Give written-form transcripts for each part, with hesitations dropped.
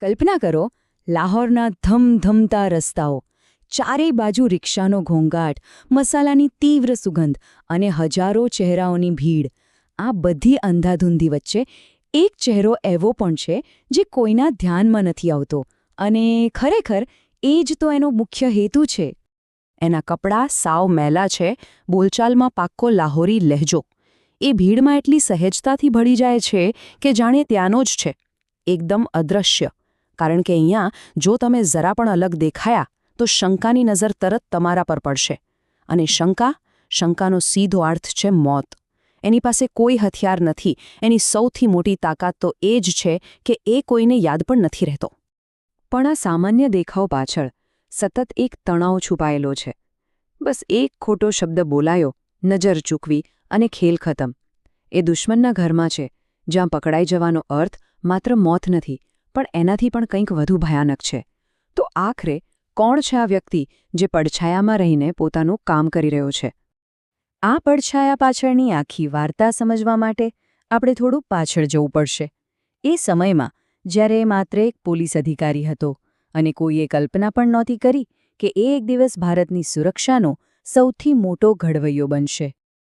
કલ્પના કરો, લાહોરના ધમધમતા રસ્તાઓ, ચારેય બાજુ રિક્ષાનો ઘોંઘાટ, મસાલાની તીવ્ર સુગંધ અને હજારો ચહેરાઓની ભીડ. આ બધી અંધાધૂંધી વચ્ચે એક ચહેરો એવો પણ છે જે કોઈના ધ્યાનમાં નથી આવતો, અને ખરેખર એ જ તો એનો મુખ્ય હેતુ છે. એના કપડાં સાવ મેલા છે, બોલચાલમાં પાક્કો લાહોરી લહેજો. એ ભીડમાં એટલી સહેજતાથી ભળી જાય છે કે જાણે ત્યાંનો જ છે, એકદમ અદૃશ્ય. કારણ કે અહીંયા જો તમે જરા પણ અલગ દેખાયા તો શંકાની નજર તરત તમારા પર પડશે. અને શંકાનો સીધો અર્થ છે મોત. એની પાસે કોઈ હથિયાર નથી. એની સૌથી મોટી તાકાત તો એ જ છે કે એ કોઈને યાદ પણ નથી રહેતો. પણ આ સામાન્ય દેખાવ પાછળ સતત એક તણાવ છુપાયેલો છે. બસ એક ખોટો શબ્દ બોલાયો, નજર ચૂકવી અને ખેલ ખતમ. એ દુશ્મનના ઘરમાં છે, જ્યાં પકડાઈ જવાનો અર્થ માત્ર મોત નથી, પણ એનાથી પણ કંઈક વધુ ભયાનક છે. તો આખરે કોણ છે આ વ્યક્તિ જે પડછાયામાં રહીને પોતાનું કામ કરી રહ્યો છે? આ પડછાયા પાછળની આખી વાર્તા સમજવા માટે આપણે થોડું પાછળ જવું પડશે. એ સમયમાં જ્યારે એ માત્ર એક પોલીસ અધિકારી હતો અને કોઈએ કલ્પના પણ નહોતી કરી કે એ એક દિવસ ભારતની સુરક્ષાનો સૌથી મોટો ઘડવૈયો બનશે.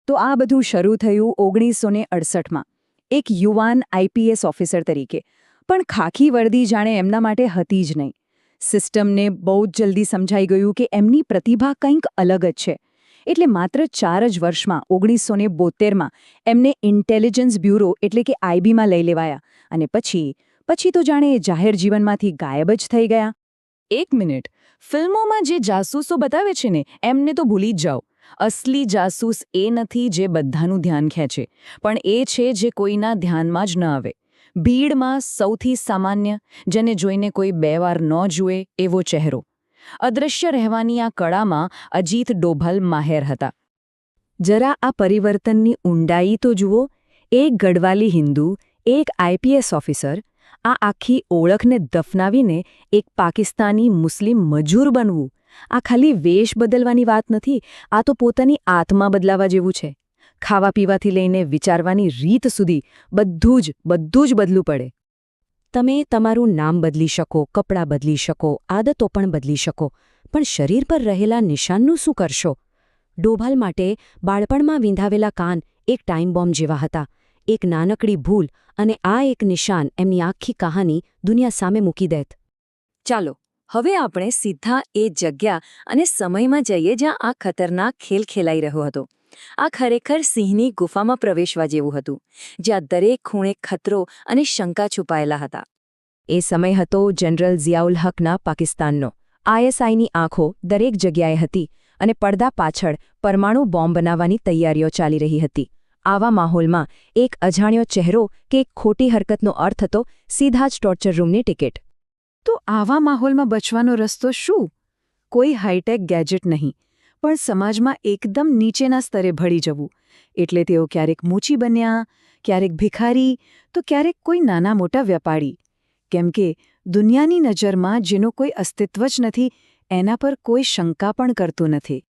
તો આ બધું શરૂ થયું 1968માં, એક યુવાન આઈપીએસ ઓફિસર તરીકે. પણ ખાખી વર્દી જાણે એમના માટે હતી જ નહીં. સિસ્ટમને બહુ જ જલ્દી સમજાઈ ગયું કે એમની પ્રતિભા કંઈક અલગ જ છે. એટલે માત્ર 4 જ વર્ષમાં 1972માં એમને ઇન્ટેલિજન્સ બ્યુરો એટલે કે આઈબીમાં લઈ લેવાયા. અને પછી તો જાણે એ જાહેર જીવનમાંથી ગાયબ જ થઈ ગયા. એક મિનિટ, ફિલ્મોમાં જે જાસૂસો બતાવે છે ને એમને તો ભૂલી જ જાઓ. અસલી જાસૂસ એ નથી જે બધાનું ધ્યાન ખેંચે, પણ એ છે જે કોઈના ધ્યાનમાં જ ન આવે. ભીડમાં સૌથી સામાન્ય, જેને જોઈને કોઈ 2 વાર ન જુએ એવો ચહેરો. અદૃશ્ય રહેવાની આ કળામાં અજીત ડોભાલ માહેર હતા. જરા આ પરિવર્તનની ઊંડાઈ તો જુઓ. એક ગઢવાલી હિન્દુ, એક આઈપીએસ ઓફિસર, આ આખી ઓળખને દફનાવીને એક પાકિસ્તાની મુસ્લિમ મજૂર બનવું. આ ખાલી વેશ બદલવાની વાત નથી, આ તો પોતાની આત્મા બદલાવા જેવું છે. ખાવા પીવાથી લઈને વિચારવાની રીત સુધી બધું જ બદલવું પડે. તમે તમારું નામ બદલી શકો, કપડાં બદલી શકો, આદતો પણ બદલી શકો, પણ શરીર પર રહેલા નિશાનનું શું કરશો? ડોભાલ માટે બાળપણમાં વિંધાવેલા કાન એક ટાઈમ બોમ્બ જેવા હતા. એક નાનકડી ભૂલ અને આ એક નિશાન એમની આખી કહાની દુનિયા સામે મૂકી દેત. ચાલો હવે આપણે સીધા એ જગ્યા અને સમયમાં જઈએ જ્યાં આ ખતરનાક ખેલ ખેલાઈ રહ્યો હતો. આ ખરેખર સિંહની ગુફામાં પ્રવેશવા જેવું હતું, જ્યાં દરેક ખૂણે ખતરો અને શંકા છુપાયેલા હતા. એ સમય હતો જનરલ ઝિયાઉલ હકના પાકિસ્તાનનો. આઈએસઆઈની આંખો દરેક જગ્યાએ હતી અને પડદા પાછળ પરમાણુ બોમ્બ બનાવવાની તૈયારીઓ ચાલી રહી હતી. આવા માહોલમાં એક અજાણ્યો ચહેરો કે એક ખોટી હરકતનો અર્થ હતો સીધા જ ટોર્ચર રૂમની ટિકિટ. તો આવા માહોલમાં બચવાનો રસ્તો શું? કોઈ હાઈટેક ગેજેટ નહીં, પણ સમાજમાં એકદમ નીચેના સ્તરે ભળી જવું. એટલે તેઓ ક્યારેક મૂચી બન્યા, ક્યારેક ભિખારી, તો ક્યારેક કોઈ નાના મોટા વેપારી. કેમ કે દુનિયાની નજરમાં જેનો કોઈ અસ્તિત્વ જ નથી, એના પર કોઈ શંકા પણ કરતું નથી.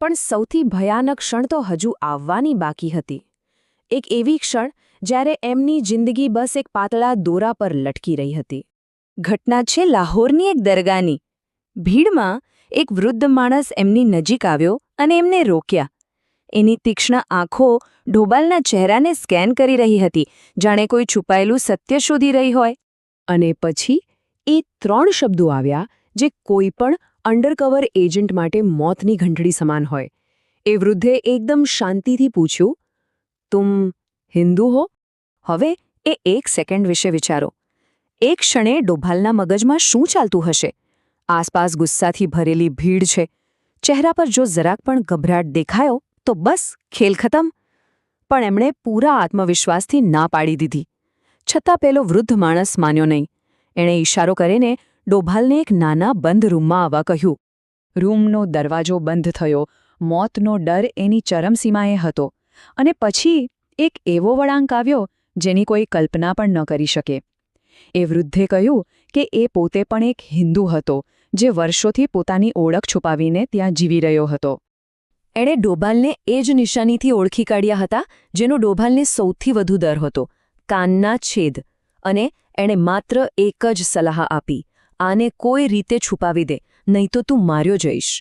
પણ સૌથી ભયાનક ક્ષણ તો હજુ આવવાની બાકી હતી. એક એવી ક્ષણ જ્યારે એમની જિંદગી બસ એક પાતળા દોરા પર લટકી રહી હતી. ઘટના છે લાહોરની એક દરગાહની. ભીડમાં એક વૃદ્ધ માણસ એમની નજીક આવ્યો અને એમને રોક્યા. એની તીક્ષ્ણ આંખો ડોભાલના ચહેરાને સ્કેન કરી રહી હતી, જાણે કોઈ છુપાયેલું સત્ય શોધી રહી હોય. અને પછી એ 3 શબ્દો આવ્યા જે કોઈ પણ અંડરકવર એજન્ટ માટે મોતની ઘંટડી સમાન હોય. એ વૃદ્ધે એકદમ શાંતિથી પૂછ્યું, તુમ હિન્દુ હો? હવે એ 1 સેકન્ડ વિશે વિચારો. એક ક્ષણે ડોભાલના મગજમાં શું ચાલતું હશે? આસપાસ ગુસ્સાથી ભરેલી ભીડ છે. ચહેરા પર જો જરાક પણ ગભરાટ દેખાયો તો બસ ખેલ ખતમ. પણ એમણે પૂરા આત્મવિશ્વાસથી ના પાડી દીધી. છતાં પેલો વૃદ્ધ માણસ માન્યો નહીં. એણે ઈશારો કરીને ડોભાલને એક નાના બંધ રૂમમાં આવવા કહ્યું. રૂમનો દરવાજો બંધ થયો. મોતનો ડર એની ચરમસીમાએ હતો. અને પછી એક એવો વળાંક આવ્યો જેની કોઈ કલ્પના પણ ન કરી શકે. એ વૃદ્ધે કહ્યું કે એ પોતે પણ એક હિન્દુ હતો, જે વર્ષોથી પોતાની ઓળખ છુપાવીને ત્યાં જીવી રહ્યો હતો. એણે ડોભાલને એ જ નિશાનીથી ઓળખી કાઢ્યા હતા જેનો ડોભાલને સૌથી વધુ ડર હતો, કાનના છેદ. અને એણે માત્ર એક જ સલાહ આપી, આને કોઈ રીતે છુપાવી દે, નહીં તો તું માર્યો જઈશ.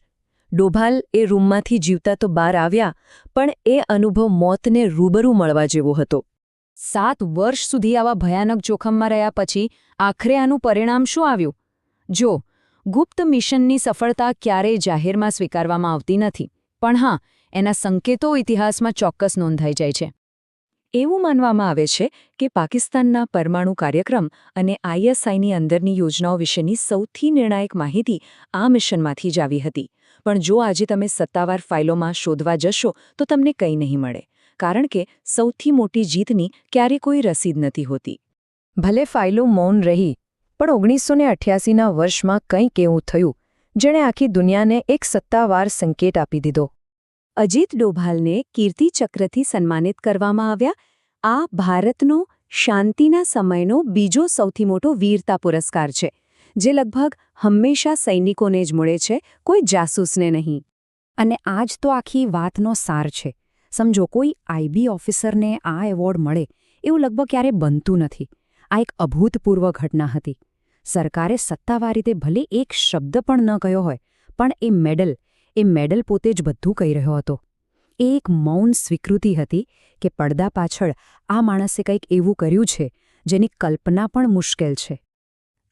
ડોભાલ એ રૂમમાંથી જીવતા તો બહાર આવ્યા, પણ એ અનુભવ મોતને રૂબરૂ મળવા જેવો હતો. 7 વર્ષ સુધી આવા ભયાનક જોખમમાં રહ્યા પછી આખરે આનું પરિણામ શું આવ્યું? જો, ગુપ્ત મિશનની સફળતા ક્યારેય જાહેરમાં સ્વીકારવામાં આવતી નથી, પણ હા, એના સંકેતો ઇતિહાસમાં ચોક્કસ નોંધાઈ જાય છે. એવું માનવામાં આવે છે કે પાકિસ્તાનના પરમાણુ કાર્યક્રમ અને ISIની અંદરની યોજનાઓ વિશેની સૌથી નિર્ણાયક માહિતી આ મિશનમાંથી જ આવી હતી. પણ જો આજે તમે સત્તાવાર ફાઇલોમાં શોધવા જશો તો તમને કંઈ નહીં મળે, કારણ કે સૌથી મોટી જીતની ક્યારે કોઈ રસીદ નથી હોતી. ભલે ફાઇલો મૌન રહી, પણ 1988ના વર્ષમાં કંઈક એવું થયું જેણે આખી દુનિયાને એક સત્તાવાર સંકેત આપી દીધો. અજીત ડોભાલને કીર્તિ ચક્રથી સન્માનિત કરવામાં આવ્યા. આ ભારતનો શાંતિના સમયનો બીજો સૌથી મોટો વીરતા પુરસ્કાર છે, જે લગભગ હંમેશા સૈનિકોને જ મળે છે, કોઈ જાસૂસને નહીં. અને આ જ તો આખી વાતનો સાર છે. સમજો, કોઈ IB ઓફિસરને આ એવોર્ડ મળે એવું લગભગ ક્યારે બનતું નથી. આ એક અભૂતપૂર્વ ઘટના હતી. સરકારે સત્તાવાર રીતે ભલે એક શબ્દ પણ ન કહ્યો હોય, પણ એ મેડલ પોતે જ બધું કહી રહ્યો હતો. એ એક મૌન સ્વીકૃતિ હતી કે પડદા પાછળ આ માણસે કંઈક એવું કર્યું છે જેની કલ્પના પણ મુશ્કેલ છે.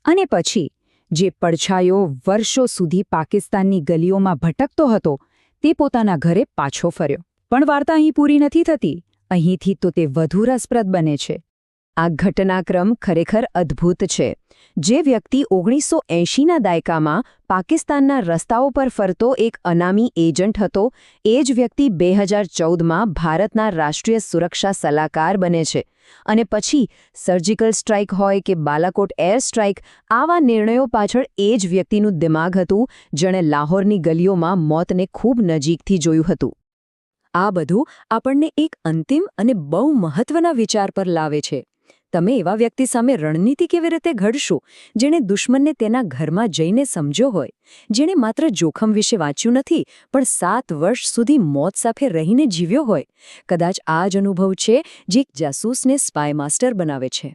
અને પછી જે પડછાયો વર્ષો સુધી પાકિસ્તાનની ગલીઓમાં ભટકતો હતો તે પોતાના ઘરે પાછો ફર્યો. પણ વાર્તા અહીં પૂરી નથી થતી. અહીંથી તો તે વધુ રસપ્રદ બને છે. આ ઘટનાક્રમ ખરેખર અદ્ભુત છે. જે વ્યક્તિ 1980ના દાયકામાં પાકિસ્તાનના રસ્તાઓ પર ફરતો એક અનામી એજન્ટ હતો, એ જ વ્યક્તિ 2014માં ભારતના રાષ્ટ્રીય સુરક્ષા સલાહકાર બને છે. અને પછી સર્જિકલ સ્ટ્રાઇક હોય કે બાલાકોટ એર સ્ટ્રાઇક, આવા નિર્ણયો પાછળ એ જ વ્યક્તિનું દિમાગ હતું જેણે લાહોરની ગલીઓમાં મોતને ખૂબ નજીકથી જોયું હતું. આ બધું આપણને એક અંતિમ અને બહુ મહત્વના વિચાર પર લાવે છે. તમે એવા વ્યક્તિ સામે રણનીતિ કેવી રીતે ઘડશો જેણે દુશ્મનને તેના ઘરમાં જઈને સમજ્યો હોય, જેણે માત્ર જોખમ વિશે વાંચ્યું નથી પણ 7 વર્ષ સુધી મોત સાથે રહીને જીવ્યો હોય? કદાચ આ જ અનુભવ છે જે જાસૂસને સ્પાય માસ્ટર બનાવે છે.